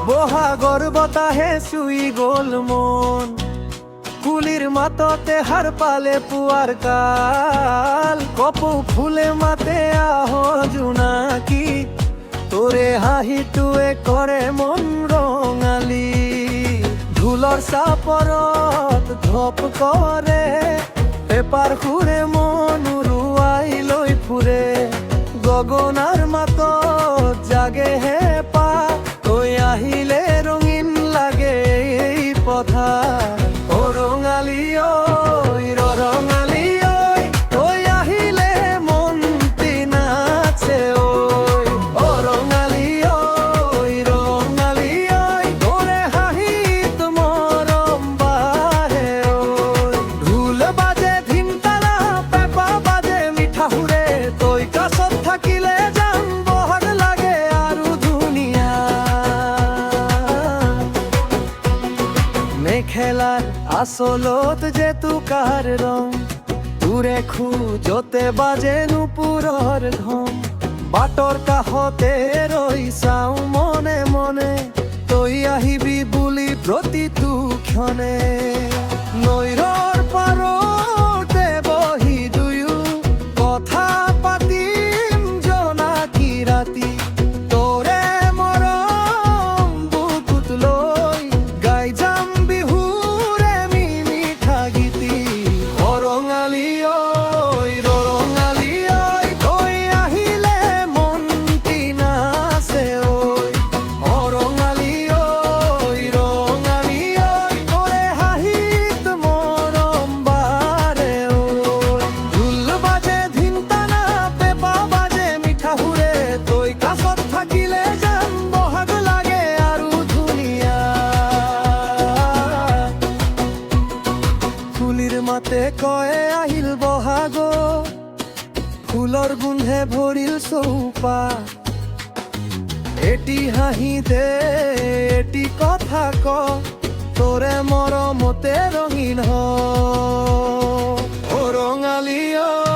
বহাগর বতাহে চুই গল মন, কুলির মাততে হার পালে পুয়ার কাল। কপৌ ফুলে মাতে আহ জোনাকি, তোরে হাঁহিটুয়ে করে মন রঙালি। ঢোলৰ চাপৰত ধপ কৰে, পেপাৰ সুৰে মন উৰুৱাই লৈ ফুৰে। গগনাৰ মাতত জাগে হেঁপা, তই আহিলে ৰঙীন লাগে এই পথাৰ। অ ৰঙালী ঐ ৰঙালী ঐ, তই আহিলে মনটি নাচে ঐ। অ ৰঙালী ঐ ৰঙালী ঐ, তোৰে হাঁহিত মৰম বাঢ়ে ঐ। ঢোল বাজে ধিনতাৰা, পেঁপা বাজে মিঠা সুৰে, তই কাষত থাকিলে যাম বহাগ লাগে আৰু ধুনীয়া। মেখেলাৰ আচলত যে তুকাৰ ৰং, তোৰে খোজতে বাজে নুপুৰৰ ধম। বাটৰ কাষতে ৰৈ চাওঁ মনে মনে, তই আহিবি বুলি প্ৰতিটো ক্ষণে। নৈৰৰ পাৰতে বহি দুয়ো কথা পাতিম জোনাকী ৰাতি। তোৰে মৰম বুকুত লৈ গাই যাম বিহুৰে মিঠা গীতি। অ ৰঙালী ঐ ৰঙালী ঐ, তই আহিলে মনটি নাচে ঐ। অ ৰঙালী ঐ ৰঙালী ঐ, তোৰে হাঁহিত মৰম বাঢ়ে ঐ। ঢোল বাজে ধিনতানা, পেঁপা বাজে মিঠা সুৰে, তই কাষত থাকিলে যাম বহাগ লাগে আৰু ধুনীয়া। কুলিৰ মাতে কয় আহিল বহাগ, ফুলৰ গোন্ধে ভৰিল চৌপাশ। এটি হাঁহি দে এটি কথা ক, তোৰে মৰমতে ৰঙীন হ। অ ৰঙালী ঐ